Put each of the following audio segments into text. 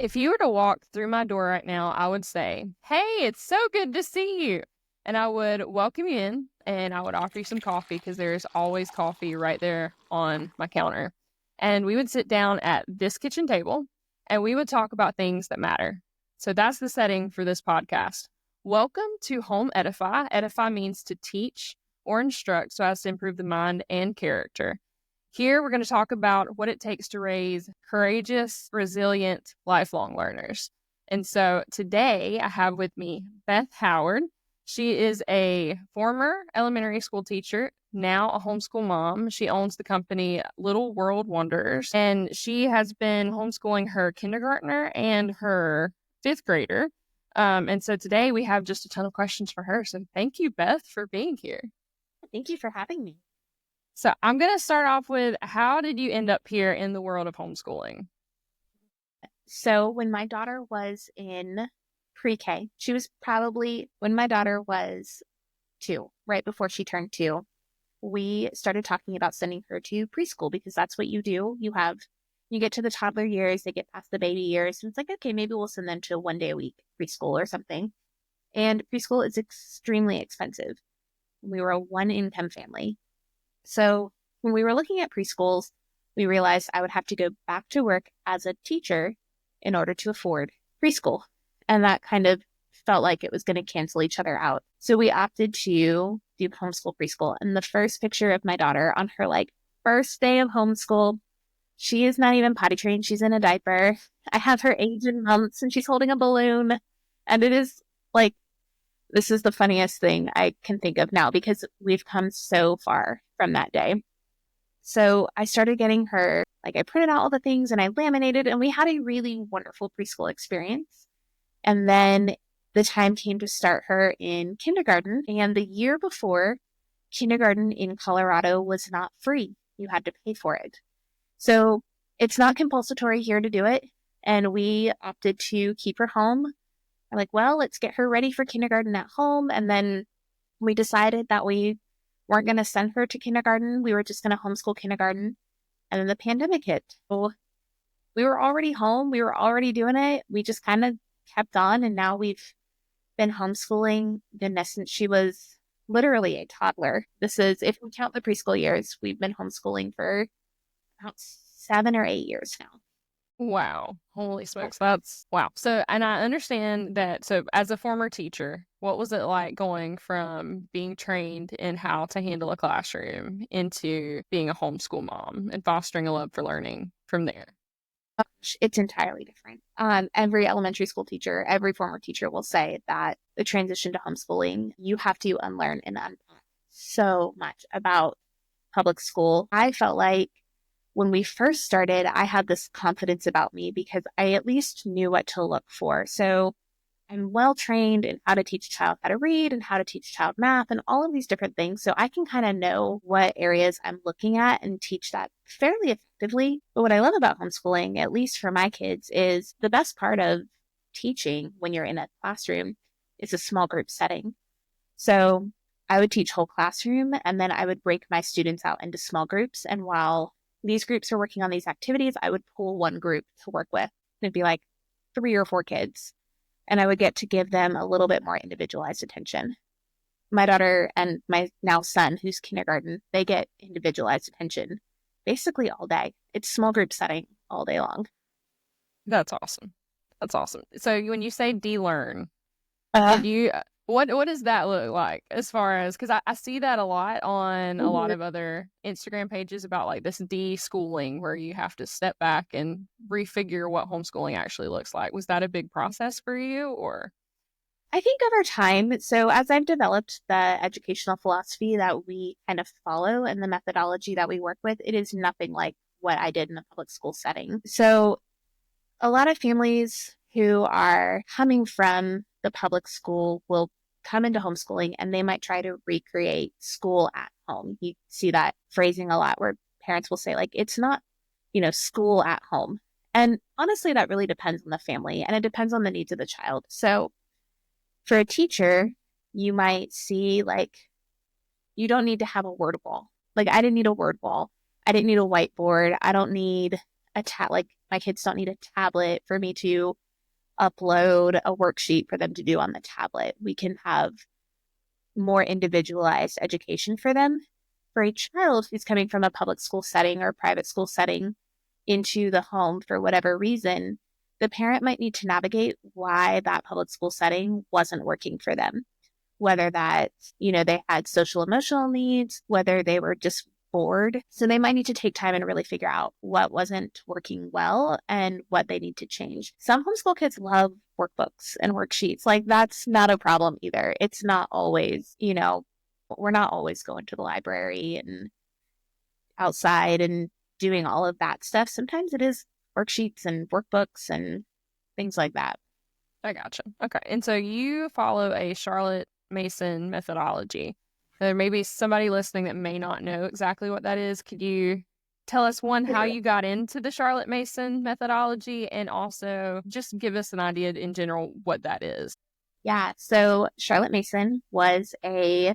If you were to walk through my door right now, I would say, "Hey, it's so good to see you." And I would welcome you in and I would offer you some coffee because there's always coffee right there on my counter. And we would sit down at this kitchen table and we would talk about things that matter. So that's the setting for this podcast. Welcome to Home Edify. Edify means to teach or instruct so as to improve the mind and character. Here, we're going to talk about what it takes to raise courageous, resilient, lifelong learners. And so today I have with me Beth Howard. She is a former elementary school teacher, now a homeschool mom. She owns the company Little World Wonders, and she has been homeschooling her kindergartner and her fifth grader. And so today we have just a ton of questions for her. So thank you, Beth, for being here. Thank you for having me. So I'm going to start off with, how did you end up here in the world of homeschooling? So when my daughter was in pre-K, she was probably when my daughter was 2, right before she turned 2, we started talking about sending her to preschool because that's what you do. You get to the toddler years, they get past the baby years, and it's like, okay, maybe we'll send them to 1 day a week preschool or something. And preschool is extremely expensive. We were a 1-income family. So when we were looking at preschools, we realized I would have to go back to work as a teacher in order to afford preschool. And that kind of felt like it was going to cancel each other out. So we opted to do homeschool preschool. And the first picture of my daughter on her first day of homeschool, she is not even potty trained. She's in a diaper. I have her age in months and she's holding a balloon. And it is this is the funniest thing I can think of now because we've come so far from that day. So I started getting her, I printed out all the things and I laminated, and we had a really wonderful preschool experience. And then the time came to start her in kindergarten. And the year before, kindergarten in Colorado was not free. You had to pay for it. So it's not compulsory here to do it. And we opted to keep her home. I'm like, well, let's get her ready for kindergarten at home. And then we decided that we weren't going to send her to kindergarten. We were just going to homeschool kindergarten. And then the pandemic hit. So we were already home. We were already doing it. We just kind of kept on. And now we've been homeschooling since she was literally a toddler. This is, if we count the preschool years, we've been homeschooling for about 7 or 8 years now. Wow. Holy smokes. That's wow. So, and I understand that. So, as a former teacher, what was it like going from being trained in how to handle a classroom into being a homeschool mom and fostering a love for learning from there? It's entirely different. Every elementary school teacher, every former teacher will say that the transition to homeschooling, you have to unlearn and unpack so much about public school. I felt like when we first started, I had this confidence about me because I at least knew what to look for. So I'm well trained in how to teach a child how to read and how to teach a child math and all of these different things. So I can kind of know what areas I'm looking at and teach that fairly effectively. But what I love about homeschooling, at least for my kids, is the best part of teaching when you're in a classroom is a small group setting. So I would teach whole classroom and then I would break my students out into small groups. And while these groups are working on these activities, I would pull one group to work with. It'd be 3 or 4 kids. And I would get to give them a little bit more individualized attention. My daughter and my now son, who's kindergarten, they get individualized attention basically all day. It's small group setting all day long. That's awesome. That's awesome. So, when you say de-learn, did you, what does that look like as far as, because I see that a lot on a lot of other Instagram pages about this de-schooling where you have to step back and refigure what homeschooling actually looks like. Was that a big process for you, or? I think over time, so as I've developed the educational philosophy that we kind of follow and the methodology that we work with, it is nothing like what I did in a public school setting. So a lot of families who are coming from the public school will come into homeschooling and they might try to recreate school at home. You see that phrasing a lot where parents will say it's not, school at home. And honestly, that really depends on the family and it depends on the needs of the child. So for a teacher, you might see you don't need to have a word wall. I didn't need a word wall. I didn't need a whiteboard. I don't need My kids don't need a tablet for me to upload a worksheet for them to do on the tablet. We can have more individualized education for them. For a child who's coming from a public school setting or a private school setting into the home for whatever reason, the parent might need to navigate why that public school setting wasn't working for them. Whether that, they had social emotional needs, whether they were just bored. So they might need to take time and really figure out what wasn't working well and what they need to change. Some homeschool kids love workbooks and worksheets. Like that's not a problem either. It's not always, we're not always going to the library and outside and doing all of that stuff. Sometimes it is worksheets and workbooks and things like that. I gotcha. Okay. And so you follow a Charlotte Mason methodology. There may be somebody listening that may not know exactly what that is. Could you tell us, one, how you got into the Charlotte Mason methodology, and also just give us an idea in general what that is? Yeah. So Charlotte Mason was a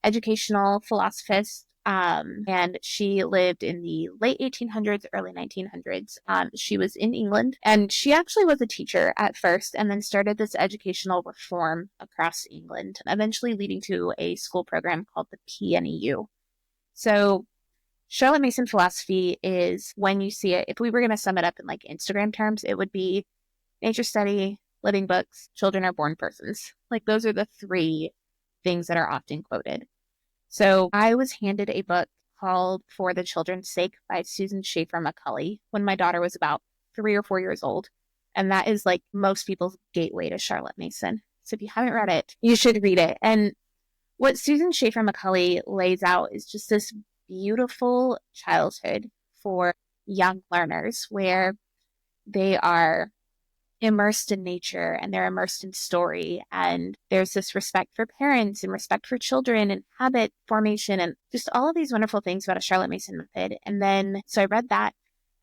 educational philosophist, and she lived in the late 1800s, early 1900s. She was in England, and she actually was a teacher at first and then started this educational reform across England, eventually leading to a school program called the PNEU. So Charlotte Mason philosophy is, when you see it, if we were going to sum it up in like Instagram terms, it would be nature study, living books, children are born persons. Like those are the three things that are often quoted. So I was handed a book called For the Children's Sake by Susan Schaefer Macaulay when my daughter was about 3 or 4 years old. And that is like most people's gateway to Charlotte Mason. So if you haven't read it, you should read it. And what Susan Schaefer Macaulay lays out is just this beautiful childhood for young learners where they are immersed in nature and they're immersed in story, and there's this respect for parents and respect for children and habit formation and just all of these wonderful things about a Charlotte Mason method. And then so I read that,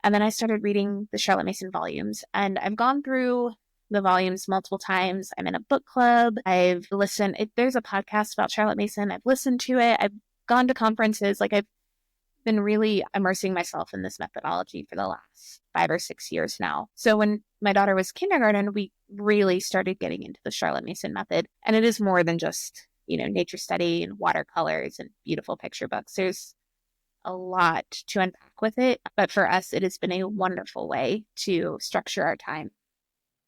and then I started reading the Charlotte Mason volumes, and I've gone through the volumes multiple times. I'm in a book club. I've listened, there's a podcast about Charlotte Mason, I've listened to it, I've gone to conferences. Like I've been really immersing myself in this methodology for the last 5 or 6 years now. So when my daughter was kindergarten, we really started getting into the Charlotte Mason method. And it is more than just, nature study and watercolors and beautiful picture books. There's a lot to unpack with it. But for us, it has been a wonderful way to structure our time.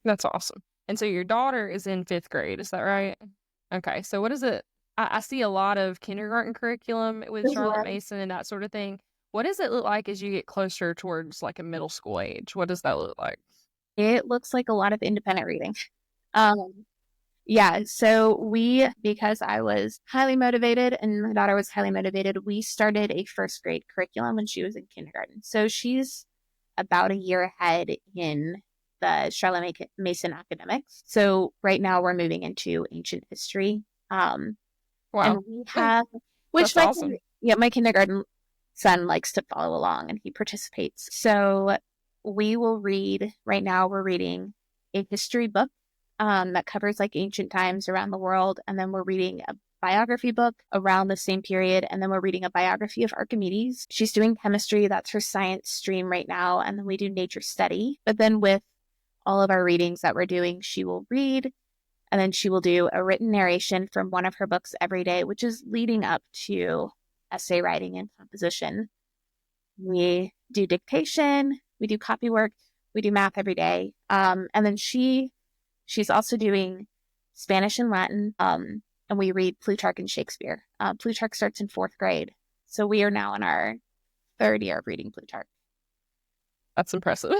That's awesome. And so your daughter is in 5th grade, is that right? Okay. So what is it? I see a lot of kindergarten curriculum with Charlotte Mason and that sort of thing. What does it look like as you get closer towards like a middle school age? What does that look like? It looks like a lot of independent reading. Yeah, so because I was highly motivated and my daughter was highly motivated, we started a 1st grade curriculum when she was in kindergarten. So she's about a year ahead in the Charlotte Mason academics. So right now we're moving into ancient history. Wow. And we have, which That's awesome. My kindergarten son likes to follow along and he participates. So we will read, right now we're reading a history book that covers like ancient times around the world. And then we're reading a biography book around the same period. And then we're reading a biography of Archimedes. She's doing chemistry. That's her science stream right now. And then we do nature study. But then with all of our readings that we're doing, she will read, and then she will do a written narration from one of her books every day, which is leading up to essay writing and composition. We do dictation, we do copy work, we do math every day. And then she's also doing Spanish and Latin, and we read Plutarch and Shakespeare. Plutarch starts in 4th grade. So we are now in our 3rd year of reading Plutarch. That's impressive.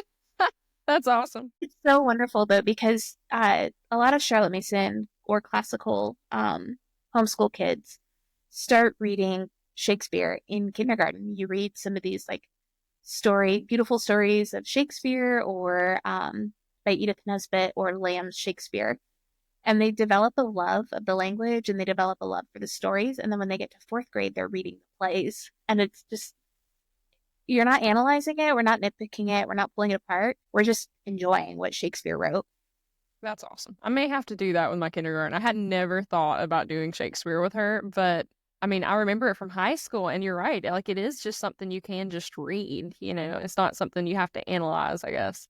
That's awesome. It's so wonderful, though, because a lot of Charlotte Mason or classical homeschool kids start reading Shakespeare in kindergarten. You read some of these like beautiful stories of Shakespeare or by Edith Nesbit or Lamb's Shakespeare. And they develop a love of the language and they develop a love for the stories. And then when they get to 4th grade, they're reading the plays. And it's just, you're not analyzing it. We're not nitpicking it. We're not pulling it apart. We're just enjoying what Shakespeare wrote. That's awesome. I may have to do that with my kindergarten. I had never thought about doing Shakespeare with her, but I mean, I remember it from high school, and you're right. Like, it is just something you can just read, you know? It's not something you have to analyze, I guess,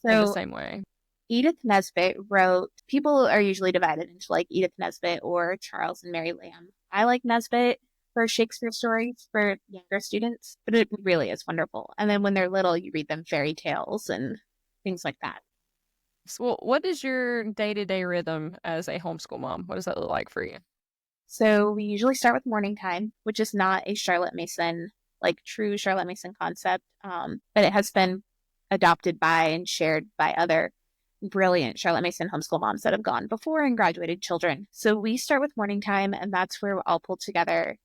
in the So same way. Edith Nesbit wrote, people are usually divided into like Edith Nesbit or Charles and Mary Lamb. I like Nesbit for Shakespeare stories for younger students, but it really is wonderful. And then when they're little, you read them fairy tales and things like that. So, well, what is your day-to-day rhythm as a homeschool mom? What does that look like for you? So we usually start with morning time, which is not a Charlotte Mason, like true Charlotte Mason concept, but it has been adopted by and shared by other brilliant Charlotte Mason homeschool moms that have gone before and graduated children. So we start with morning time, and that's where I'll pull together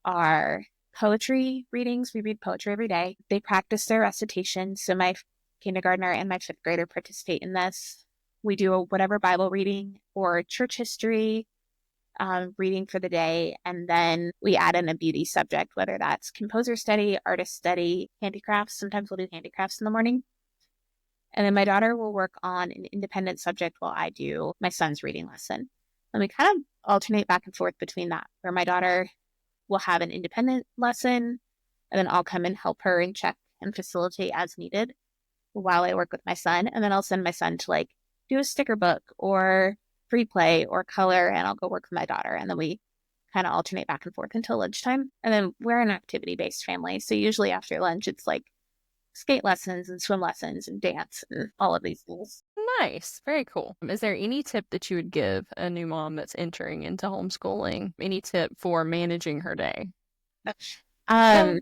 our poetry readings. We read poetry every day. They practice their recitation. So my kindergartner and my fifth grader participate in this. We do a whatever Bible reading or church history reading for the day. And then we add in a beauty subject, whether that's composer study, artist study, handicrafts. Sometimes we'll do handicrafts in the morning. And then my daughter will work on an independent subject while I do my son's reading lesson. And we kind of alternate back and forth between that, where my daughter will have an independent lesson, and then I'll come and help her and check and facilitate as needed while I work with my son. And then I'll send my son to like do a sticker book or free play or color, and I'll go work with my daughter. And then we kind of alternate back and forth until lunchtime. And then we're an activity based family. So usually after lunch, it's like skate lessons and swim lessons and dance and all of these things. Nice. Very cool. Is there any tip that you would give a new mom that's entering into homeschooling? Any tip for managing her day? Um,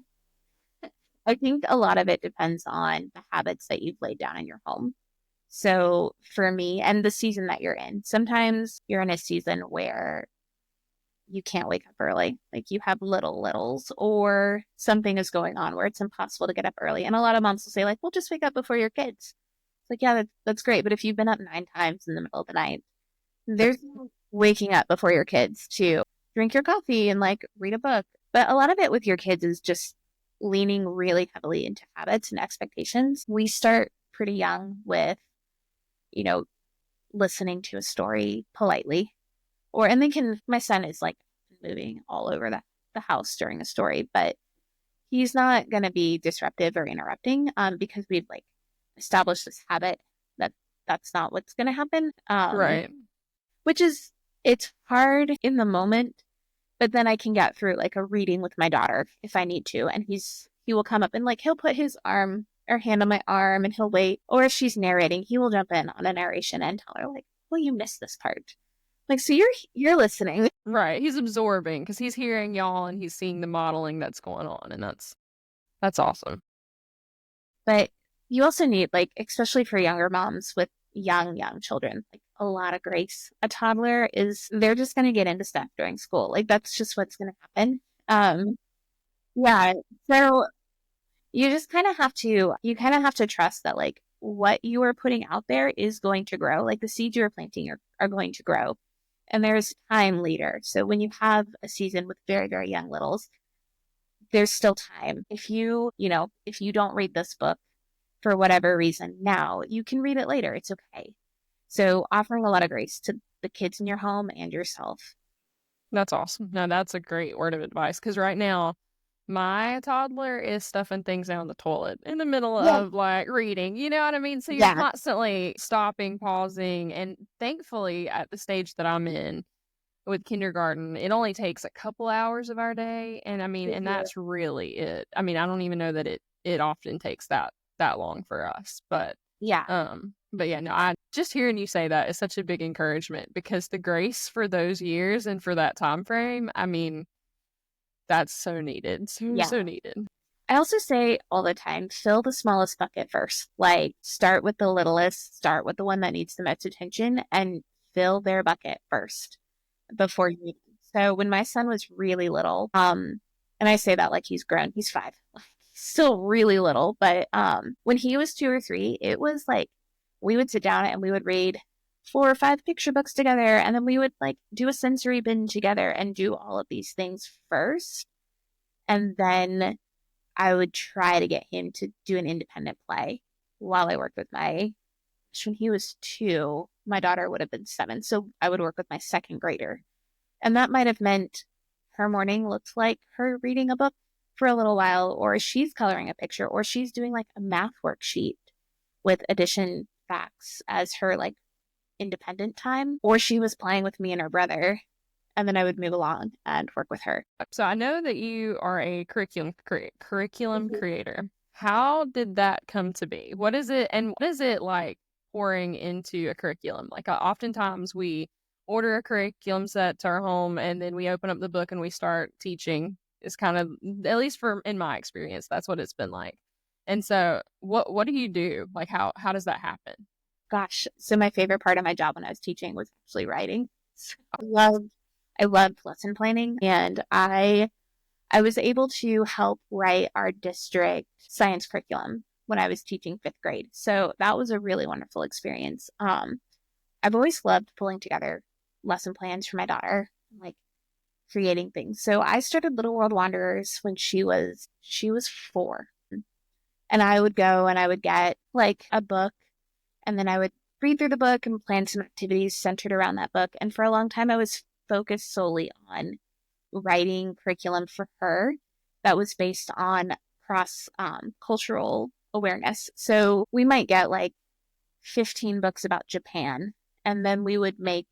I think a lot of it depends on the habits that you've laid down in your home. So for me, and the season that you're in, sometimes you're in a season where you can't wake up early. Like you have littles or something is going on where it's impossible to get up early. And a lot of moms will say, like, well, just wake up before your kids. It's like, yeah, that's great. But if you've been up 9 times in the middle of the night, there's no waking up before your kids to drink your coffee and like read a book. But a lot of it with your kids is just leaning really heavily into habits and expectations. We start pretty young with, you know, listening to a story politely. And then my son is like moving all over the house during a story, but he's not going to be disruptive or interrupting because we've like established this habit that that's not what's going to happen. Right. Which is, it's hard in the moment, but then I can get through like a reading with my daughter if I need to. And he will come up and like, he'll put his arm or hand on my arm and he'll wait. Or if she's narrating, he will jump in on a narration and tell her like, well, you missed this part. Like, so you're listening. Right. He's absorbing because he's hearing y'all and he's seeing the modeling that's going on, and that's awesome. But you also need like, especially for younger moms with young children, like a lot of grace. A toddler they're just going to get into stuff during school. Like that's just what's going to happen. Yeah. So you kind of have to trust that like what you are putting out there is going to grow. Like the seeds you are planting are going to grow. And there's time later. So when you have a season with very, very young littles, there's still time. If you don't read this book for whatever reason now, you can read it later. It's okay. So offering a lot of grace to the kids in your home and yourself. That's awesome. No, that's a great word of advice because right now, my toddler is stuffing things down the toilet in the middle Yeah. of like reading. You know what I mean? So you're Yeah. constantly stopping, pausing, and thankfully, at the stage that I'm in with kindergarten, it only takes a couple hours of our day, and I mean, and Mhm. that's really it. I mean, I don't even know that it often takes that long for us, Yeah. but yeah, no, I just hearing you say that is such a big encouragement because the grace for those years and for that time frame, I mean, that's so needed. So, Yeah. so needed. I also say all the time, fill the smallest bucket first. Like start with the littlest, start with the one that needs the most attention and fill their bucket first before you. So when my son was really little, and I say that like he's grown, he's 5, still really little, but when he was 2 or 3, it was like we would sit down and we would read 4 or 5 picture books together, and then we would like do a sensory bin together and do all of these things first. And then I would try to get him to do an independent play while I worked with when he was 2, my daughter would have been 7. So I would work with my second grader. And that might have meant her morning looks like her reading a book for a little while, or she's coloring a picture, or she's doing like a math worksheet with addition facts as her like independent time, or she was playing with me and her brother, and then I would move along and work with her. So I know that you are a curriculum Mhm. creator. How did that come to be? What is it, and what is it like pouring into a curriculum? Like oftentimes we order a curriculum set to our home, and then we open up the book and we start teaching. It's kind of, at least for in my experience, that's what it's been like. And so, what do you do? Like how does that happen? Gosh, so my favorite part of my job when I was teaching was actually writing. I loved lesson planning, and I was able to help write our district science curriculum when I was teaching fifth grade. So that was a really wonderful experience. I've always loved pulling together lesson plans for my daughter, like creating things. So I started Little World Wanderers when she was 4. And I would go and I would get like a book, and then I would read through the book and plan some activities centered around that book. And for a long time I was focused solely on writing curriculum for her that was based on cross cultural awareness. So we might get like 15 books about Japan, and then we would make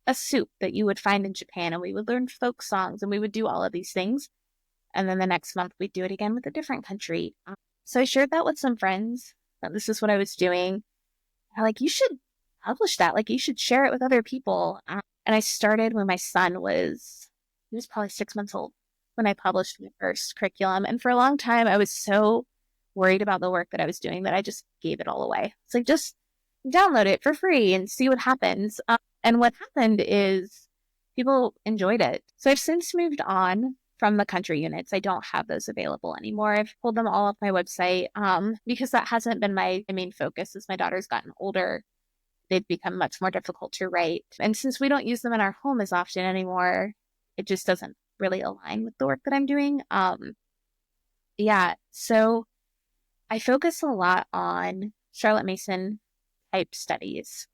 a soup that you would find in Japan, and we would learn folk songs, and we would do all of these things. And then the next month we'd do it again with a different country. So I shared that with some friends that this is what I was doing. They're like, you should publish that. Like, you should share it with other people. And I started when my son he was probably 6 months old when I published my first curriculum. And for a long time, I was so worried about the work that I was doing that I just gave it all away. It's like, just download it for free and see what happens. And what happened is people enjoyed it. So I've since moved on from the country units. I don't have those available anymore. I've pulled them all off my website because that hasn't been my main focus as my daughter's gotten older. They've become much more difficult to write. And since we don't use them in our home as often anymore, it just doesn't really align with the work that I'm doing. Yeah, so I focus a lot on Charlotte Mason type studies.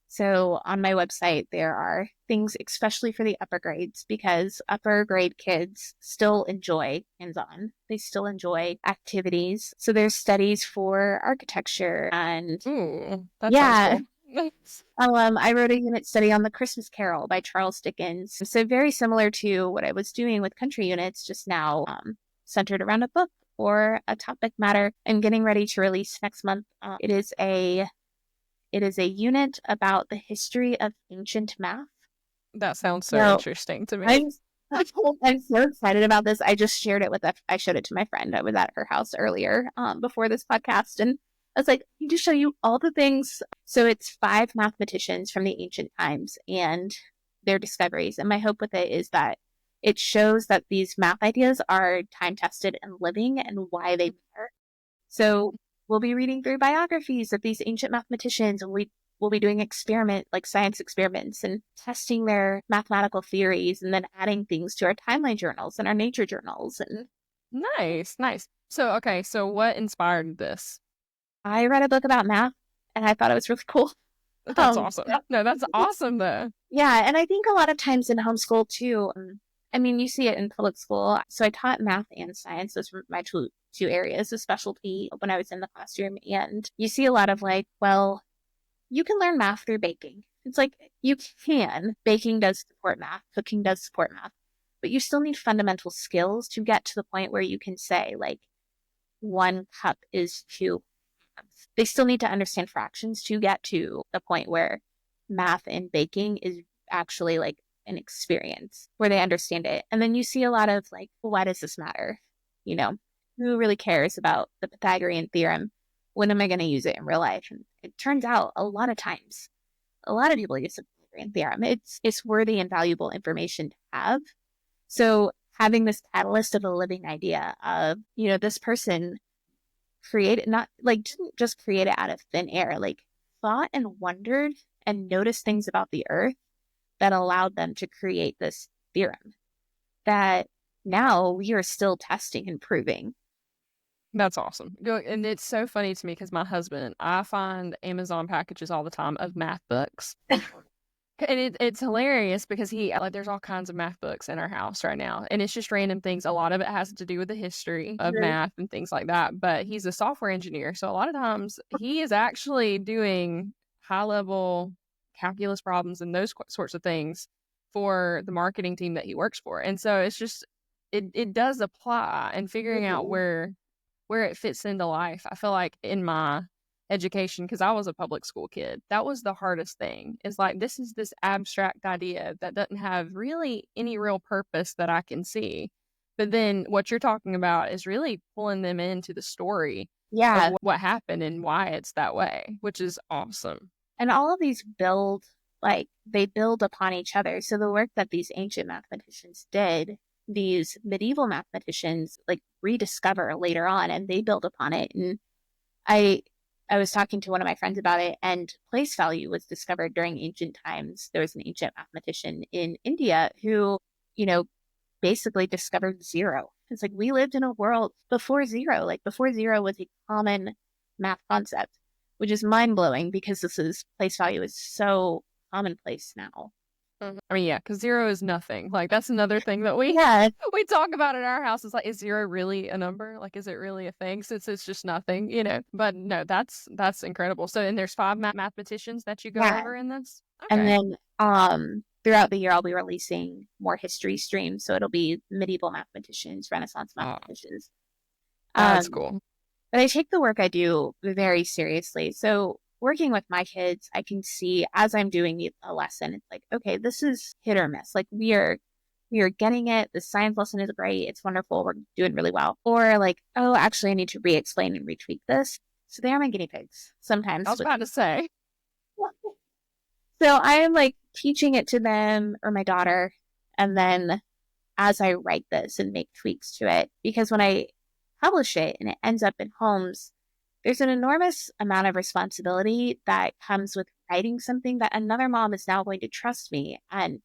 So on my website, there are things, especially for the upper grades, because upper grade kids still enjoy hands-on. They still enjoy activities. So there's studies for architecture and Ooh, that sounds yeah. cool. Nice. I wrote a unit study on the Christmas Carol by Charles Dickens. So very similar to what I was doing with country units, just now centered around a book or a topic matter. I'm getting ready to release next month. It is a unit about the history of ancient math. That sounds so So interesting to me. I'm I'm so excited about this. I just shared it I showed it to my friend. I was at her house earlier before this podcast, and I was like, I need to show you all the things. So it's 5 mathematicians from the ancient times and their discoveries. And my hope with it is that it shows that these math ideas are time tested and living and why they matter. So we'll be reading through biographies of these ancient mathematicians, and we'll be doing science experiments and testing their mathematical theories, and then adding things to our timeline journals and our nature journals. And Nice, nice. So, okay, so what inspired this? I read a book about math, and I thought it was really cool. That's Um, awesome. No, that's awesome though. yeah, and I think a lot of times in homeschool too. I mean, you see it in public school. So I taught math and science. Those were my two areas of specialty when I was in the classroom. And you see a lot of like, well, you can learn math through baking. It's like you can. Baking does support math, cooking does support math, but you still need fundamental skills to get to the point where you can say, like, 1 cup is 2 cups. They still need to understand fractions to get to the point where math and baking is actually like an experience where they understand it. And then you see a lot of like, well, why does this matter? You know, who really cares about the Pythagorean theorem? When am I going to use it in real life? And it turns out a lot of times, a lot of people use the Pythagorean theorem. It's worthy and valuable information to have. So having this catalyst of a living idea of, this person created, not like didn't just create it out of thin air, like thought and wondered and noticed things about the earth that allowed them to create this theorem that now we are still testing and proving. That's awesome. And it's so funny to me because my husband, I find Amazon packages all the time of math books. And it's hilarious because there's all kinds of math books in our house right now, and it's just random things. A lot of it has to do with the history of Mhm. math and things like that, but he's a software engineer, so a lot of times he is actually doing high-level calculus problems and those sorts of things for the marketing team that he works for, and so it's just it does apply, and figuring out Mhm. where it fits into life. I feel like in my education, because I was a public school kid, that was the hardest thing. Is like, this is this abstract idea that doesn't have really any real purpose that I can see. But then what you're talking about is really pulling them into the story of Yeah. what happened and why it's that way, which is awesome. And all of these build, like, they build upon each other. So the work that these ancient mathematicians did, these medieval mathematicians like rediscover later on, and they build upon it. And I I was talking to one of my friends about it, and place value was discovered during ancient times. There was an ancient mathematician in India who, you know, basically discovered zero. It's like we lived in a world before zero, like before zero was a common math concept, which is mind blowing because this is place value is so commonplace now. Mhm. I mean, yeah, because 0 is nothing. Like, that's another thing that we Yeah. we talk about in our house is like, is 0 really a number? Like, is it really a thing since it's just nothing, you know? But no, that's incredible. So, and there's 5 mathematicians that you go Yeah. over in this? And Okay. then throughout the year I'll be releasing more history streams. So it'll be medieval mathematicians, Renaissance Oh, mathematicians. that's Um, cool. but I take the work I do very seriously. So working with my kids, I can see as I'm doing a lesson, it's like, okay, this is hit or miss. Like we are getting it. The science lesson is great. It's wonderful. We're doing really well. Or like, oh, actually, I need to re-explain and retweak this. So they are my guinea pigs I sometimes. was about to say. So I am like teaching it to them or my daughter, and then as I write this and make tweaks to it, because when I publish it and it ends up in Homes, there's an enormous amount of responsibility that comes with writing something that another mom is now going to trust me and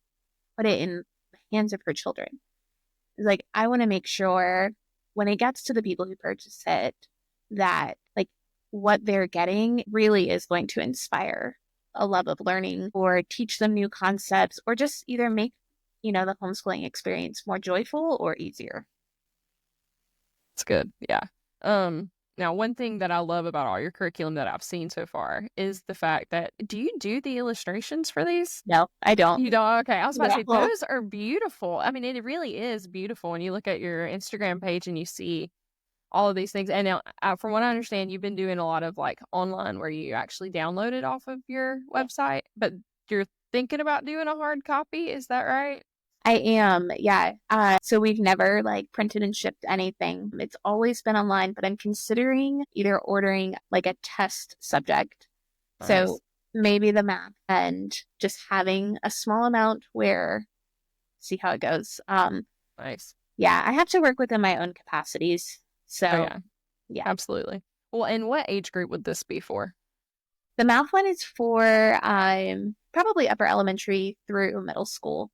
put it in the hands of her children. It's like I want to make sure when it gets to the people who purchase it that like what they're getting really is going to inspire a love of learning or teach them new concepts or just either make, the homeschooling experience more joyful or easier. It's good. Yeah. Um, Now one thing that I love about all your curriculum that I've seen so far is the fact that do you do the illustrations for these? No, I don't. You don't? Okay, I was about to say No. those are beautiful. I mean, it really is beautiful when you look at your Instagram page and you see all of these things. And now, from what I understand, you've been doing a lot of like online where you actually download it off of your website, but you're thinking about doing a hard copy. Is that right? I am, yeah. So we've never like printed and shipped anything. It's always been online, but I'm considering either ordering like a test subject. So Nice. maybe the math and just having a small amount where see how it goes. Nice. Yeah, I have to work within my own capacities. Oh, So yeah, yeah. absolutely. Well, and what age group would this be for? The math one is for probably upper elementary through middle school.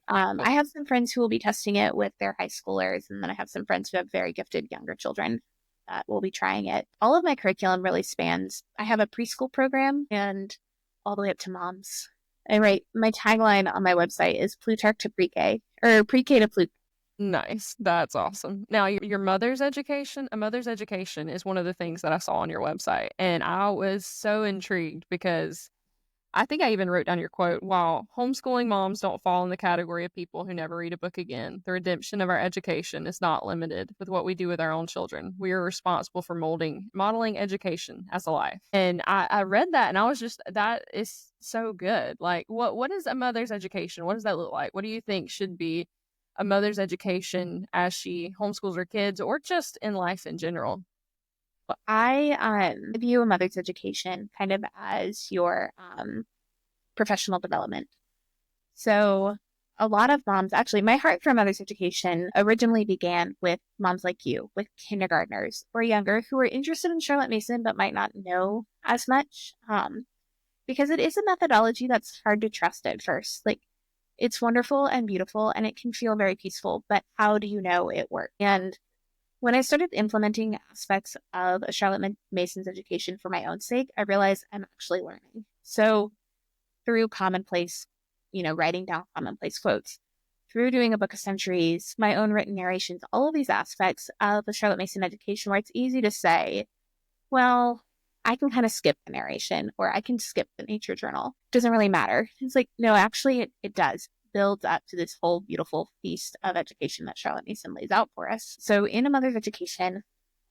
I Cool. have some friends who will be testing it with their high schoolers, and then I have some friends who have very gifted younger children that will be trying it. All of my curriculum really spans. I have a preschool program and all the way up to moms. I write my tagline on my website is Plutarch to pre-K or pre-K to Plutarch. Nice. That's awesome. Now, your mother's education, a mother's education is one of the things that I saw on your website. And I was so intrigued because I think I even wrote down your quote. While homeschooling moms don't fall in the category of people who never read a book again, the redemption of our education is not limited with what we do with our own children. We are responsible for modeling education as a life. And I read that and I was just, that is so good. Like, what is a mother's education? What does that look like? What do you think should be a mother's education as she homeschools her kids or just in life in general? I view a mother's education kind of as your professional development. So a lot of moms, actually, my heart for mother's education originally began with moms like you, with kindergartners or younger who are interested in Charlotte Mason but might not know as much. Because it is a methodology that's hard to trust at first. Like it's wonderful and beautiful and it can feel very peaceful, but how do you know it works? And when I started implementing aspects of a Charlotte Mason's education for my own sake, I realized I'm actually learning. So through commonplace writing down commonplace quotes, through doing a book of centuries, my own written narrations, all of these aspects of the Charlotte Mason education where it's easy to say, well, I can kind of skip the narration or I can skip the nature journal. Doesn't really matter. It's like, no, actually it does. Builds up to this whole beautiful feast of education that Charlotte Mason lays out for us. So in A Mother's Education,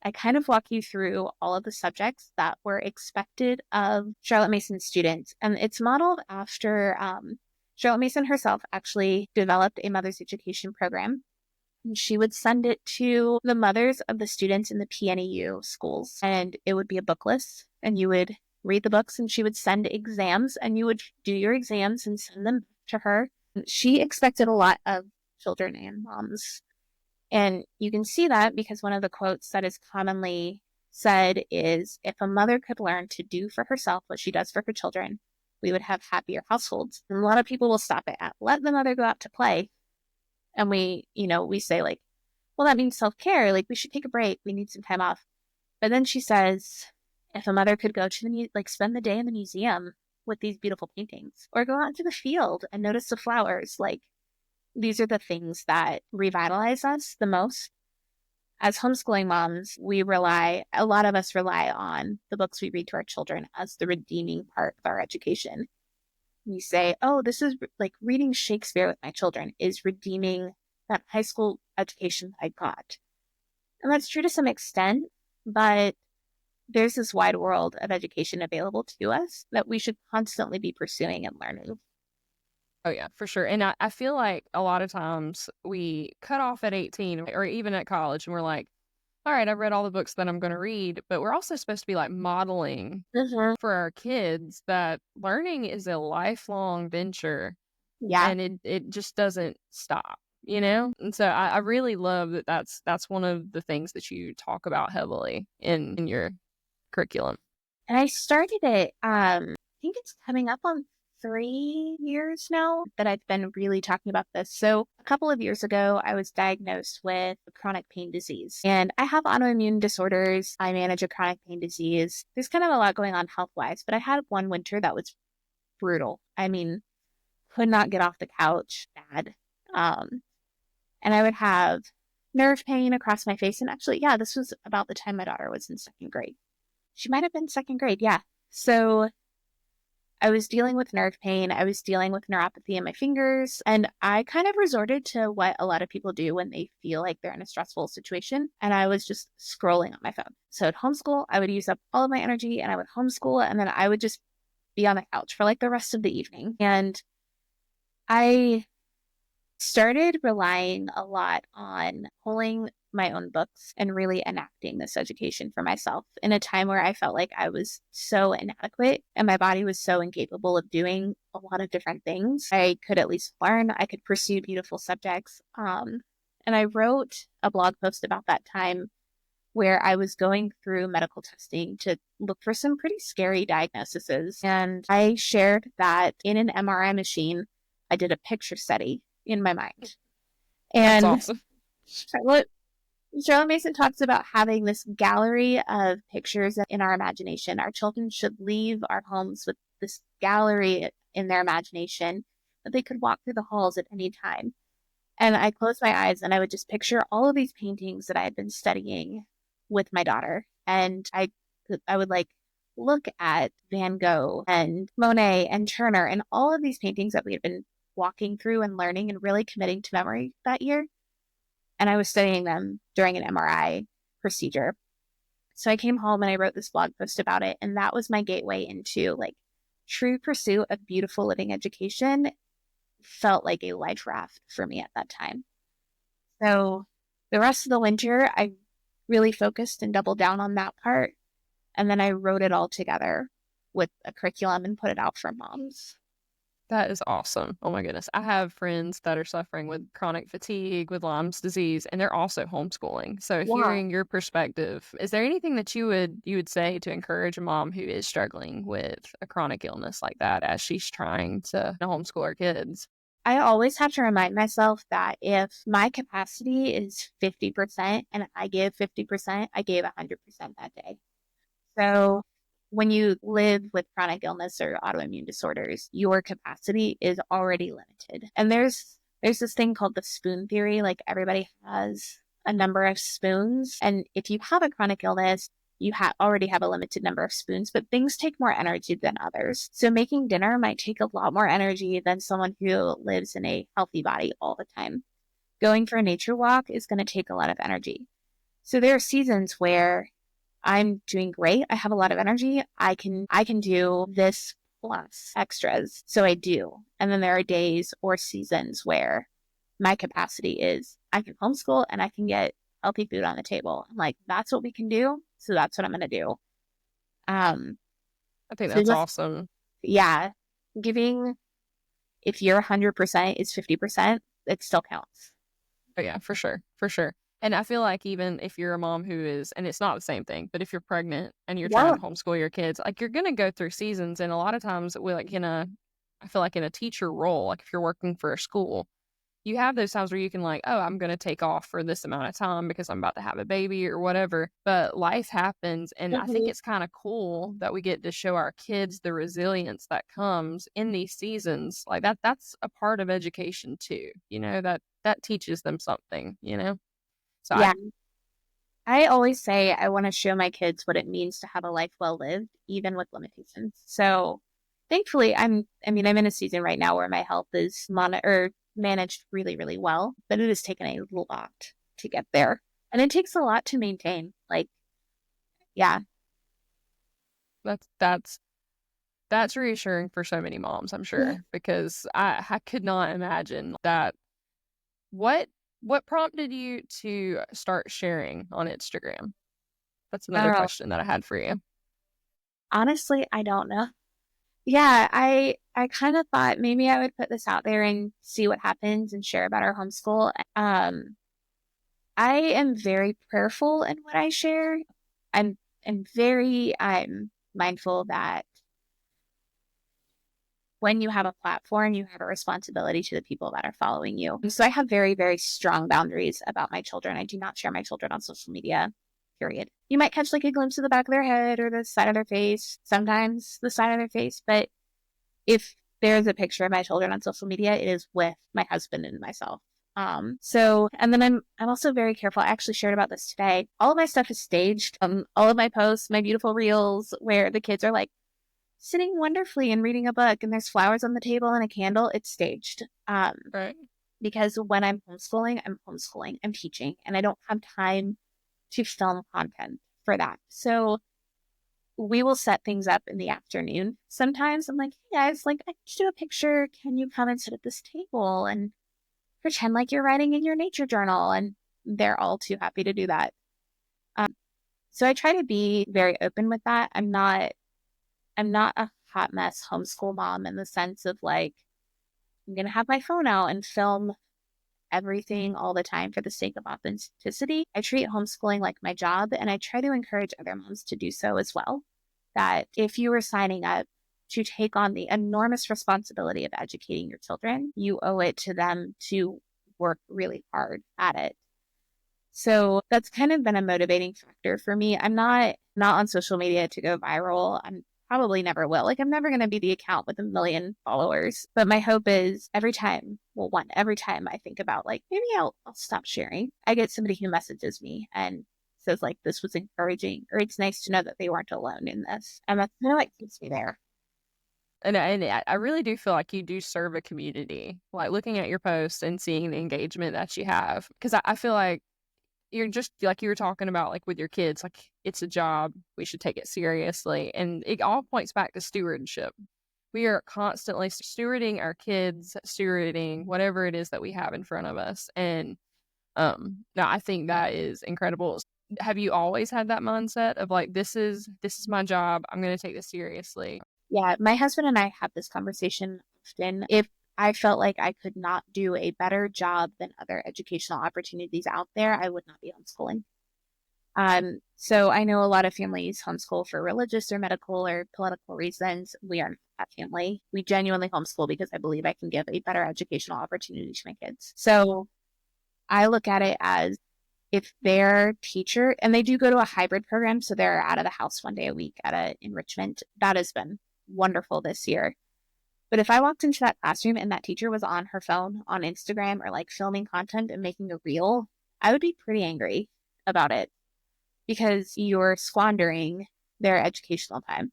I kind of walk you through all of the subjects that were expected of Charlotte Mason students. And it's modeled after Charlotte Mason herself actually developed a mother's education program. And she would send it to the mothers of the students in the PNEU schools. And it would be a book list. And you would read the books and she would send exams and you would do your exams and send them to her. She expected a lot of children and moms. And you can see that because one of the quotes that is commonly said is, if a mother could learn to do for herself what she does for her children, we would have happier households. And a lot of people will stop it at, let the mother go out to play. And we say like, well, that means self-care. Like we should take a break. We need some time off. But then she says, if a mother could go to spend the day in the museum with these beautiful paintings or go out into the field and notice the flowers, like these are the things that revitalize us the most. As homeschooling moms, a lot of us rely on the books we read to our children as the redeeming part of our education. We say, oh, this is like reading Shakespeare with my children is redeeming that high school education I got. And that's true to some extent, but there's this wide world of education available to us that we should constantly be pursuing and learning. Oh, yeah, for sure. And I feel like a lot of times we cut off at 18 or even at college and we're like, all right, I've read all the books that I'm going to read. But we're also supposed to be like modeling for our kids that learning is a lifelong venture. Yeah. And it just doesn't stop, you know? And so I really love that that's one of the things that you talk about heavily in your curriculum. And I started it, I think it's coming up on 3 years now that I've been really talking about this. So a couple of years ago, I was diagnosed with chronic pain disease and I have autoimmune disorders. I manage a chronic pain disease. There's kind of a lot going on health-wise, but I had one winter that was brutal. I mean, could not get off the couch, bad. And I would have nerve pain across my face. And actually, yeah, this was about the time my daughter was in second grade. She might have been second grade, yeah. So I was dealing with nerve pain. I was dealing with neuropathy in my fingers. And I kind of resorted to what a lot of people do when they feel like they're in a stressful situation. And I was just scrolling on my phone. So at homeschool, I would use up all of my energy and I would homeschool. And then I would just be on the couch for like the rest of the evening. And I started relying a lot on pulling my own books and really enacting this education for myself in a time where I felt like I was so inadequate and my body was so incapable of doing a lot of different things. I could at least learn, I could pursue beautiful subjects. And I wrote a blog post about that time where I was going through medical testing to look for some pretty scary diagnoses. And I shared that in an MRI machine, I did a picture study in my mind. And That's awesome. Charlotte Mason talks about having this gallery of pictures in our imagination. Our children should leave our homes with this gallery in their imagination that they could walk through the halls at any time. And I closed my eyes and I would just picture all of these paintings that I had been studying with my daughter. And I would like look at Van Gogh and Monet and Turner and all of these paintings that we had been walking through and learning and really committing to memory that year. And I was studying them during an MRI procedure. So I came home and I wrote this blog post about it. And that was my gateway into like true pursuit of beautiful living education. Felt like a life raft for me at that time. So the rest of the winter, I really focused and doubled down on that part. And then I wrote it all together with a curriculum and put it out for moms. That is awesome. Oh my goodness. I have friends that are suffering with chronic fatigue, with Lyme's disease, and they're also homeschooling. So Yeah. hearing your perspective, is there anything that you would say to encourage a mom who is struggling with a chronic illness like that as she's trying to homeschool her kids? I always have to remind myself that if my capacity is 50% and I give 50%, I gave 100% that day. So when you live with chronic illness or autoimmune disorders, your capacity is already limited. And there's this thing called the spoon theory. Like everybody has a number of spoons. And if you have a chronic illness, you already have a limited number of spoons, but things take more energy than others. So making dinner might take a lot more energy than someone who lives in a healthy body all the time. Going for a nature walk is going to take a lot of energy. So there are seasons where I'm doing great. I have a lot of energy. I can do this plus extras. So I do. And then there are days or seasons where my capacity is I can homeschool and I can get healthy food on the table. I'm like, that's what we can do. So that's what I'm going to do. Um, I think so that's just, awesome. yeah, giving, if your 100% is 50%, it still counts. Oh yeah, for sure, for sure. And I feel like even if you're a mom who is, and it's not the same thing, but if you're pregnant and you're trying Yeah. to homeschool your kids, like you're gonna go through seasons, and a lot of times we like I feel like in a teacher role, like if you're working for a school, you have those times where you can like, oh, I'm going to take off for this amount of time because I'm about to have a baby or whatever. But life happens. And I think Mhm. it's kind of cool that we get to show our kids the resilience that comes in these seasons. Like that's a part of education too, that teaches them something, So I, Yeah. I always say I want to show my kids what it means to have a life well lived, even with limitations. So thankfully, I'm in a season right now where my health is managed really, really well, but it has taken a lot to get there. And it takes a lot to maintain. Like, yeah, that's that's reassuring for so many moms, I'm yeah. sure, because I could not imagine that. What what prompted you to start sharing on Instagram? That's another Oh, question that I had for you. honestly, I don't know. Yeah, I kind of thought maybe I would put this out there and see what happens and share about our homeschool. I am very prayerful in what I share. I'm mindful that when you have a platform, you have a responsibility to the people that are following you. And so I have very, very strong boundaries about my children. I do not share my children on social media, period. You might catch like a glimpse of the back of their head or the side of their face, sometimes the side of their face, but if there's a picture of my children on social media, it is with my husband and myself. And then I'm also very careful. I actually shared about this today. All of my stuff is staged. All of my posts, my beautiful reels where the kids are like sitting wonderfully and reading a book and there's flowers on the table and a candle, it's staged. Right. Because when I'm homeschooling, I'm teaching, and I don't have time to film content for that. So we will set things up in the afternoon. Sometimes I'm like, hey guys, like I just do a picture. Can you come and sit at this table and pretend like you're writing in your nature journal? And they're all too happy to do that. So I try to be very open with that. I'm not a hot mess homeschool mom in the sense of like, I'm gonna have my phone out and film everything all the time for the sake of authenticity. I treat homeschooling like my job, and I try to encourage other moms to do so as well. That if you are signing up to take on the enormous responsibility of educating your children, you owe it to them to work really hard at it. So that's kind of been a motivating factor for me. I'm not on social media to go viral. I'm probably never will. Like I'm never going to be the account with 1 million followers. But my hope is every time I think about like maybe I'll stop sharing, I get somebody who messages me and says like this was encouraging, or it's nice to know that they weren't alone in this. And that's kind of what keeps me there. And I really do feel like you do serve a community, like looking at your posts and seeing the engagement that you have. Because I feel like you're just like you were talking about, like with your kids, like it's a job. We should take it seriously. And it all points back to stewardship. We are constantly stewarding our kids, stewarding whatever it is that we have in front of us. And no, I think that is incredible. Have you always had that mindset of like this is my job. I'm going to take this seriously. Yeah, my husband and I have this conversation often. If I felt like I could not do a better job than other educational opportunities out there, I would not be homeschooling. So I know a lot of families homeschool for religious or medical or political reasons. We are not that family. We genuinely homeschool because I believe I can give a better educational opportunity to my kids. So I look at it as if their teacher, and they do go to a hybrid program, so they're out of the house one day a week at an enrichment. That has been wonderful this year. But if I walked into that classroom and that teacher was on her phone on Instagram or like filming content and making a reel, I would be pretty angry about it because you're squandering their educational time.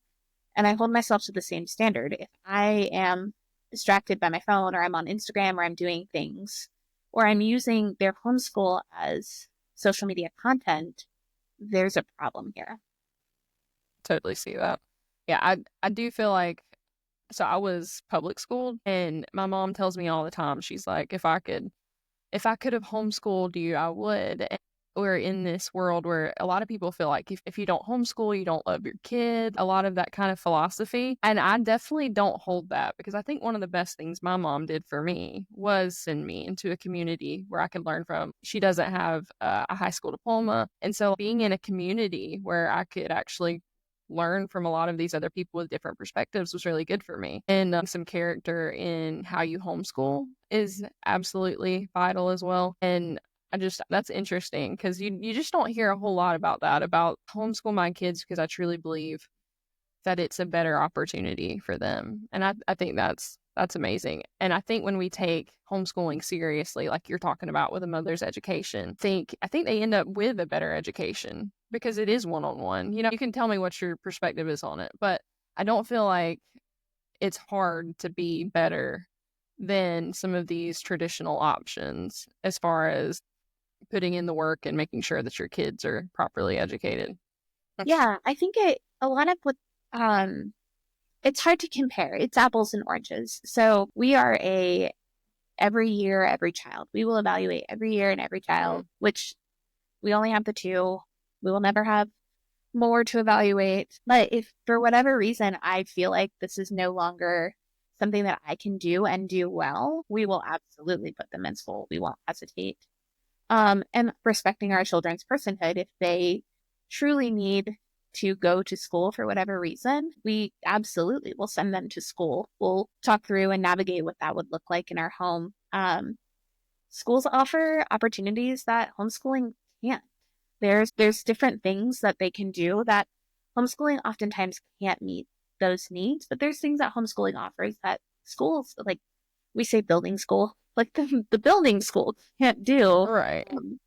And I hold myself to the same standard. If I am distracted by my phone or I'm on Instagram or I'm doing things or I'm using their homeschool as social media content, there's a problem here. Totally see that. Yeah, I do feel like so I was public schooled and my mom tells me all the time, she's like, if I could have homeschooled you, I would. And we're in this world where a lot of people feel like if you don't homeschool, you don't love your kid, a lot of that kind of philosophy. And I definitely don't hold that because I think one of the best things my mom did for me was send me into a community where I could learn from. She doesn't have a high school diploma. And so being in a community where I could actually learn from a lot of these other people with different perspectives was really good for me. And some character in how you homeschool is absolutely vital as well. And that's interesting because you just don't hear a whole lot about that, about homeschool my kids, because I truly believe that it's a better opportunity for them. And I think that's amazing. And I think when we take homeschooling seriously, like you're talking about with a mother's education, I think they end up with a better education because it is one-on-one. You can tell me what your perspective is on it, but I don't feel like it's hard to be better than some of these traditional options as far as putting in the work and making sure that your kids are properly educated. Yeah, I think a lot of what um it's hard to compare. It's apples and oranges. So we are a every year, every child. We will evaluate every year and every Mm. child, which we only have the two. We will never have more to evaluate. But if for whatever reason I feel like this is no longer something that I can do and do well, we will absolutely put them in school. We won't hesitate. And respecting our children's personhood, if they truly need to go to school for whatever reason, we absolutely will send them to school. We'll talk through and navigate what that would look like in our home. Schools offer opportunities that homeschooling can't. There's different things that they can do that homeschooling oftentimes can't meet those needs, but there's things that homeschooling offers that schools, like we say building school, like the building school can't do. Right. Um,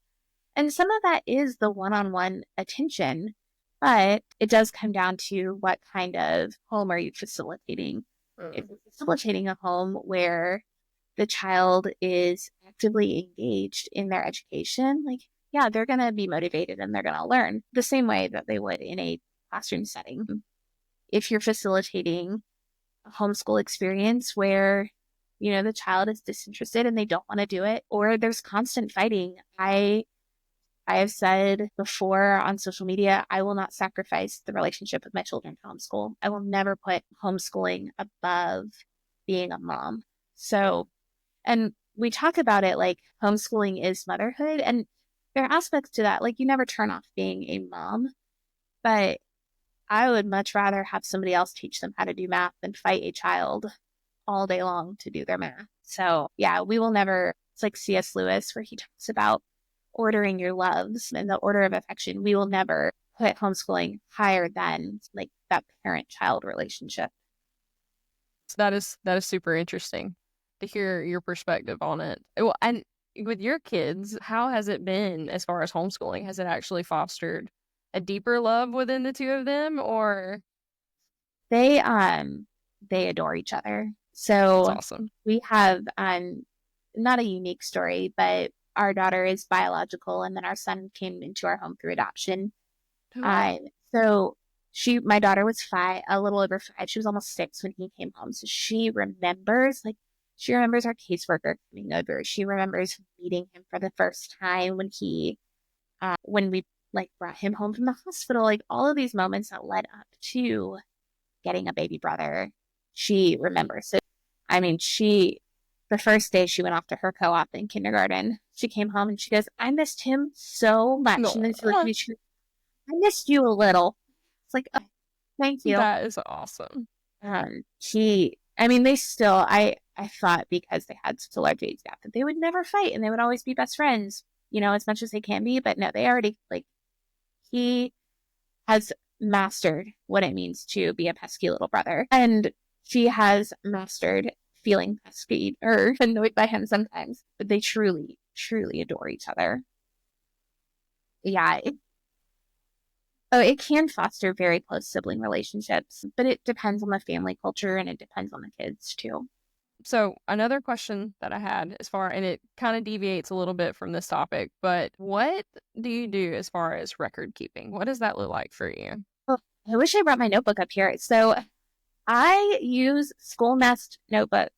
and some of that is the one-on-one attention, but it does come down to what kind of home are you facilitating? If Mm. you're facilitating a home where the child is actively engaged in their education, like, yeah, they're going to be motivated and they're going to learn the same way that they would in a classroom setting. If you're facilitating a homeschool experience where, the child is disinterested and they don't want to do it, or there's constant fighting. I have said before on social media, I will not sacrifice the relationship with my children to homeschool. I will never put homeschooling above being a mom. So, and we talk about it like homeschooling is motherhood. And there are aspects to that. Like you never turn off being a mom, but I would much rather have somebody else teach them how to do math than fight a child all day long to do their math. So, yeah, we will never, it's like C.S. Lewis, where he talks about ordering your loves and the order of affection. We will never put homeschooling higher than like that parent child relationship. So that is super interesting to hear your perspective on it. Well, and with your kids, how has it been as far as homeschooling? Has it actually fostered a deeper love within the two of them, or They, they adore each other. it's So awesome? we have, not a unique story, but our daughter is biological, and then our son came into our home through adoption. Oh, Uh, so my daughter was 5, a little over 5. She was almost 6 when he came home. So she remembers our caseworker coming over. She remembers meeting him for the first time when we like brought him home from the hospital. Like all of these moments that led up to getting a baby brother, she remembers. So, I mean, the first day she went off to her co-op in kindergarten, she came home and she goes, I missed him so much. no, And then she looked at me, she goes, I missed you a little. It's like, oh, thank you. that is awesome. I mean, they still, I thought because they had such a large age gap that they would never fight and they would always be best friends. as much as they can be. But no, they already, like, he has mastered what it means to be a pesky little brother. And she has mastered feeling pesky or annoyed by him sometimes. But they truly, truly adore each other. Yeah. It can foster very close sibling relationships, but it depends on the family culture and it depends on the kids too. So another question that I had and it kind of deviates a little bit from this topic, but what do you do as far as record keeping? What does that look like for you? Oh, I wish I brought my notebook up here. So I use School Nest notebooks.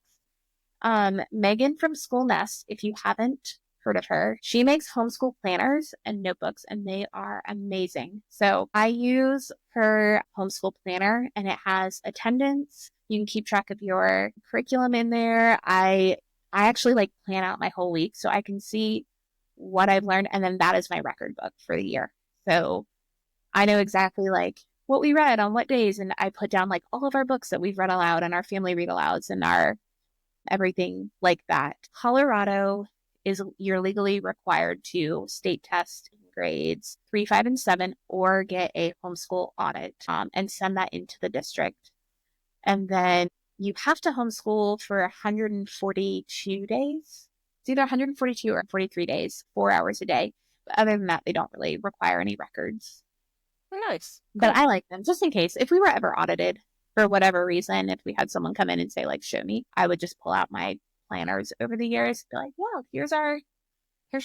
Megan from School Nest, if you haven't heard of her, she makes homeschool planners and notebooks, and they are amazing. So I use her homeschool planner, and it has attendance. You can keep track of your curriculum in there. I actually like plan out my whole week so I can see what I've learned, and then that is my record book for the year. So I know exactly like what we read on what days, and I put down like all of our books that we've read aloud and our family read alouds and our everything like that. Colorado is you're legally required to state test grades 3, 5, and 7, or get a homeschool audit and send that into the district. And then you have to homeschool for 142 days. It's either 142 or 43 days, 4 hours a day. But other than that, they don't really require any records. Nice. But Cool. I like them just in case. If we were ever audited for whatever reason, if we had someone come in and say, like, show me, I would just pull out my planners over the years, be like, well, Here's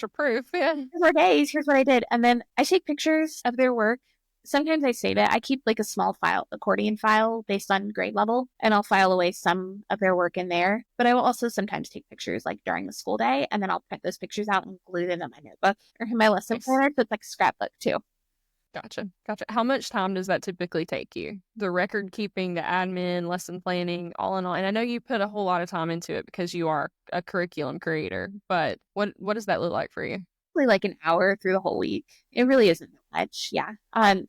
your proof. Yeah. here's our days, here's what I did. And then I take pictures of their work. Sometimes I save it. I keep like a small file, accordion file based on grade level, and I'll file away some of their work in there. But I will also sometimes take pictures like during the school day, and then I'll print those pictures out and glue them in my notebook or in my lesson Nice. planner. So it's like scrapbook too. Gotcha. Gotcha. How much time does that typically take you? The record keeping, the admin, lesson planning, all in all. And I know you put a whole lot of time into it because you are a curriculum creator, but what does that look like for you? Probably like an hour through the whole week. It really isn't much. Yeah. I'm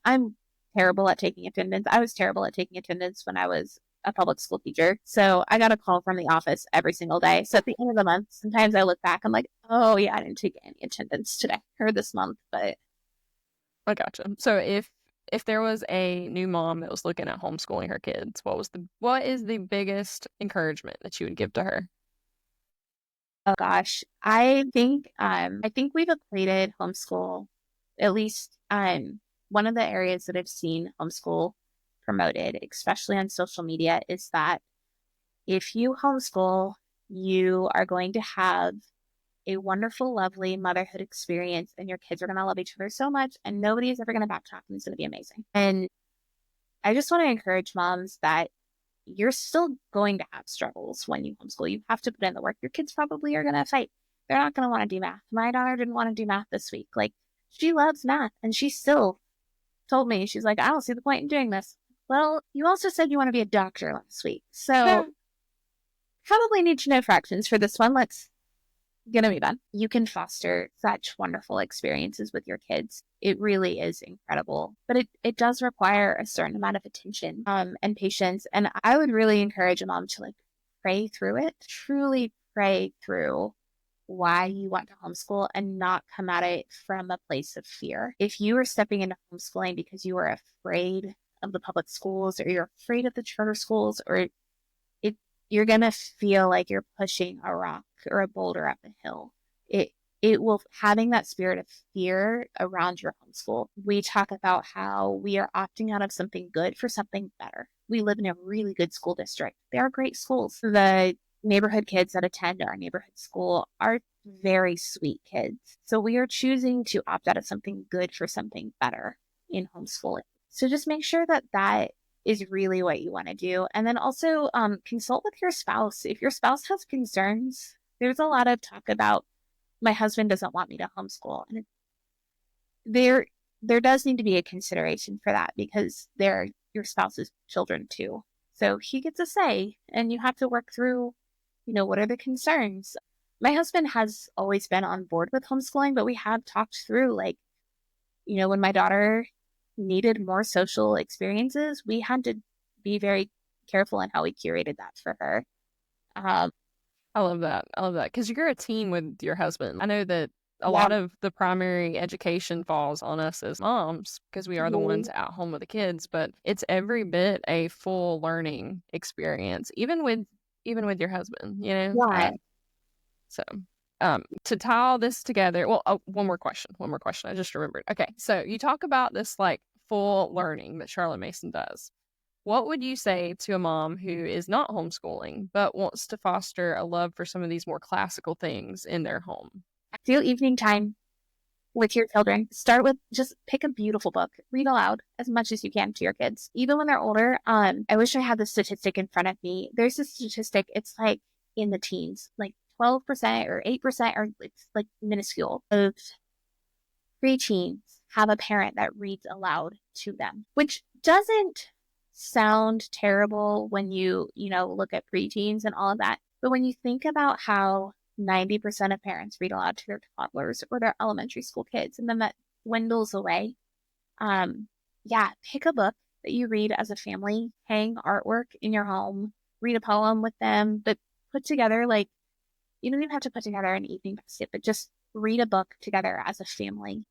terrible at taking attendance. I was terrible at taking attendance when I was a public school teacher. So I got a call from the office every single day. So at the end of the month, sometimes I look back, I'm like, oh yeah, I didn't take any attendance today or this month, but I gotcha. So if there was a new mom that was looking at homeschooling her kids, what is the biggest encouragement that you would give to her? oh gosh, I think we've equated homeschool, at least one of the areas that I've seen homeschool promoted, especially on social media, is that if you homeschool, you are going to have a wonderful, lovely motherhood experience, and your kids are going to love each other so much, and nobody is ever going to backtrack, and it's going to be amazing. And I just want to encourage moms that you're still going to have struggles when you homeschool. You have to put in the work. Your kids probably are going to fight. They're not going to want to do math. My daughter didn't want to do math this week. Like, she loves math, and she still told me, she's like, I don't see the point in doing this. Well, you also said you want to be a doctor last week. So probably need to know fractions for this one. Let's gonna be fun. You can foster such wonderful experiences with your kids. It really is incredible, but it does require a certain amount of attention and patience. And I would really encourage a mom to like pray through it, truly pray through why you want to homeschool and not come at it from a place of fear. If you are stepping into homeschooling because you are afraid of the public schools or you're afraid of the charter schools or you're going to feel like you're pushing a rock or a boulder up a hill. It will having that spirit of fear around your homeschool. We talk about how we are opting out of something good for something better. We live in a really good school district. They are great schools. The neighborhood kids that attend our neighborhood school are very sweet kids. So we are choosing to opt out of something good for something better in homeschooling. So just make sure that that is really what you want to do. And then also consult with your spouse. If your spouse has concerns, there's a lot of talk about my husband doesn't want me to homeschool. And there does need to be a consideration for that because they're your spouse's children too. So he gets a say and you have to work through, what are the concerns? My husband has always been on board with homeschooling, but we have talked through like, when my daughter needed more social experiences, we had to be very careful in how we curated that for her. Um, I love that. I love that because you're a team with your husband. I know that a Yeah. lot of the primary education falls on us as moms because we are the ones Mhm. at home with the kids, but it's every bit a full learning experience, even with your husband, you know? Yeah. So, to tie all this together, well, oh, one more question. I just remembered. Okay, so you talk about this like full learning that Charlotte Mason does. What would you say to a mom who is not homeschooling but wants to foster a love for some of these more classical things in their home? Do evening time with your children. Start with just pick a beautiful book, read aloud as much as you can to your kids, even when they're older. I wish I had the statistic in front of me. There's a statistic, it's like in the teens, like 12% or 8%, or it's like minuscule of preteens have a parent that reads aloud to them, which doesn't sound terrible when you look at preteens and all of that. But when you think about how 90% of parents read aloud to their toddlers or their elementary school kids, and then that dwindles away. Yeah, pick a book that you read as a family, hang artwork in your home, read a poem with them, but put together, like, you don't even have to put together an evening basket, but just read a book together as a family.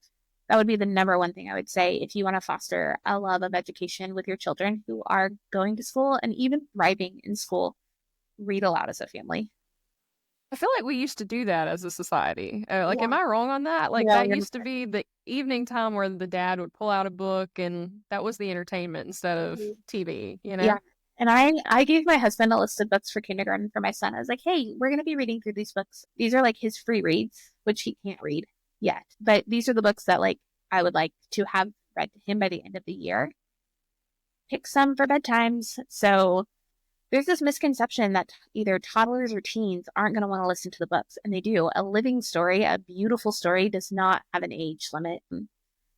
That would be the number one thing I would say if you want to foster a love of education with your children who are going to school and even thriving in school. Read aloud as a family. I feel like we used to do that as a society. Like, am Yeah. I wrong on that? Like, No, that you're used to be the evening time where the dad would pull out a book and that was the entertainment instead of not. TV, you Yeah. know? And I gave my husband a list of books for kindergarten for my son. I was like, hey, we're going to be reading through these books. These are like his free reads, which he can't read yet. But these are the books that like I would like to have read to him by the end of the year. Pick some for bedtimes. So there's this misconception that either toddlers or teens aren't going to want to listen to the books, and they do. A living story, a beautiful story, does not have an age limit.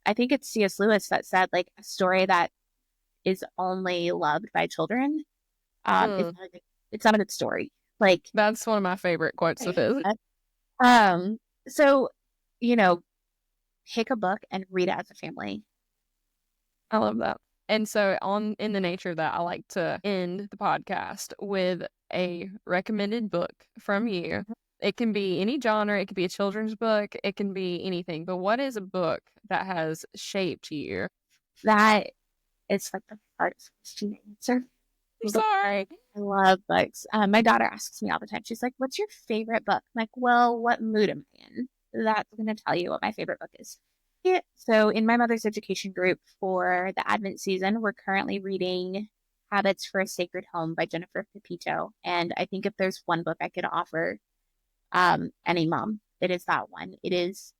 I think it's C.S. Lewis that said, like, a story that is only loved by children, Mm, it's not a good story. Like, that's one of my favorite quotes of his. um, so, you know, pick a book and read it as a family. I love that. And so on in the nature of that, I like to end the podcast with a recommended book from you. It can be any genre, it could be a children's book, it can be anything. But what is a book that has shaped you? That is like the hardest question to answer. I'm But sorry. I love books. My daughter asks me all the time. She's like, "What's your favorite book?" I'm like, "Well, what mood am I in? That's going to tell you what my favorite book is." Yeah. So, in my mother's education group for the Advent season, we're currently reading Habits for a Sacred Home by Jennifer Pepito. And I think if there's one book I could offer any mom, it is that one. It is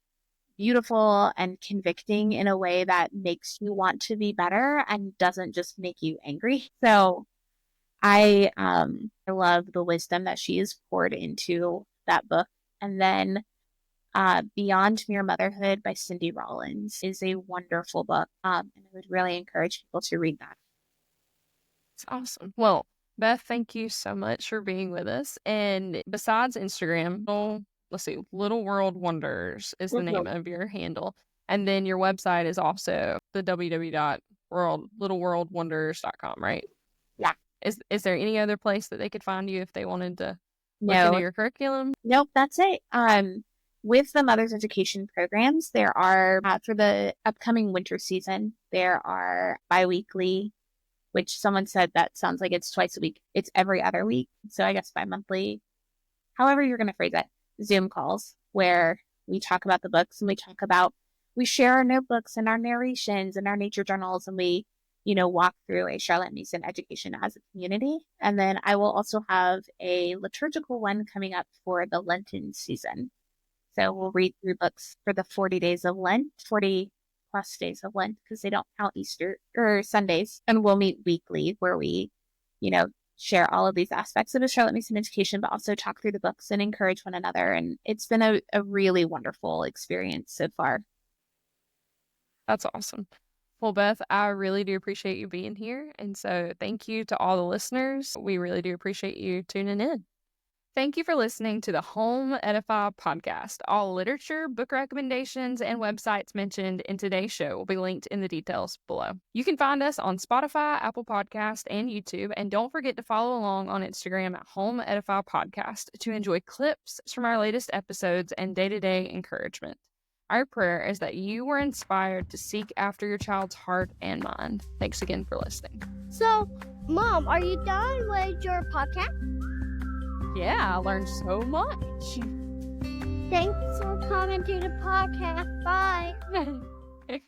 beautiful and convicting in a way that makes you want to be better and doesn't just make you angry. So, I love the wisdom that she has poured into that book. And then Beyond Mere Motherhood by Cindy Rollins is a wonderful book. And I would really encourage people to read that. It's awesome. Well, Beth, thank you so much for being with us. And besides Instagram, let's see, Little World Wonders is the name Mhm. of your handle. And then your website is also the www.littleworldwonders.com, right? Yeah. Is there any other place that they could find you if they wanted to look into No, your curriculum? nope, that's it. With the mother's education programs, there are for the upcoming winter season, there are biweekly, which someone said that sounds like it's twice a week. It's every other week. So I guess bi-monthly, however you're going to phrase it, Zoom calls where we talk about the books and we share our notebooks and our narrations and our nature journals, and we walk through a Charlotte Mason education as a community. And then I will also have a liturgical one coming up for the Lenten season. So we'll read through books for the 40 days of Lent, 40 plus days of Lent, because they don't count Easter or Sundays. And we'll meet weekly where we, you know, share all of these aspects of a Charlotte Mason education, but also talk through the books and encourage one another. And it's been a really wonderful experience so far. That's awesome. Well, Beth, I really do appreciate you being here. And so thank you to all the listeners. We really do appreciate you tuning in. Thank you for listening to the Home Edify podcast. All literature, book recommendations, and websites mentioned in today's show will be linked in the details below. You can find us on Spotify, Apple Podcast, and YouTube, and don't forget to follow along on Instagram at Home Edify Podcast to enjoy clips from our latest episodes and day-to-day encouragement. Our prayer is that you were inspired to seek after your child's heart and mind. Thanks again for listening. So, Mom, are you done with your podcast? Yeah, I learned so much. Thanks for coming to the podcast. Bye.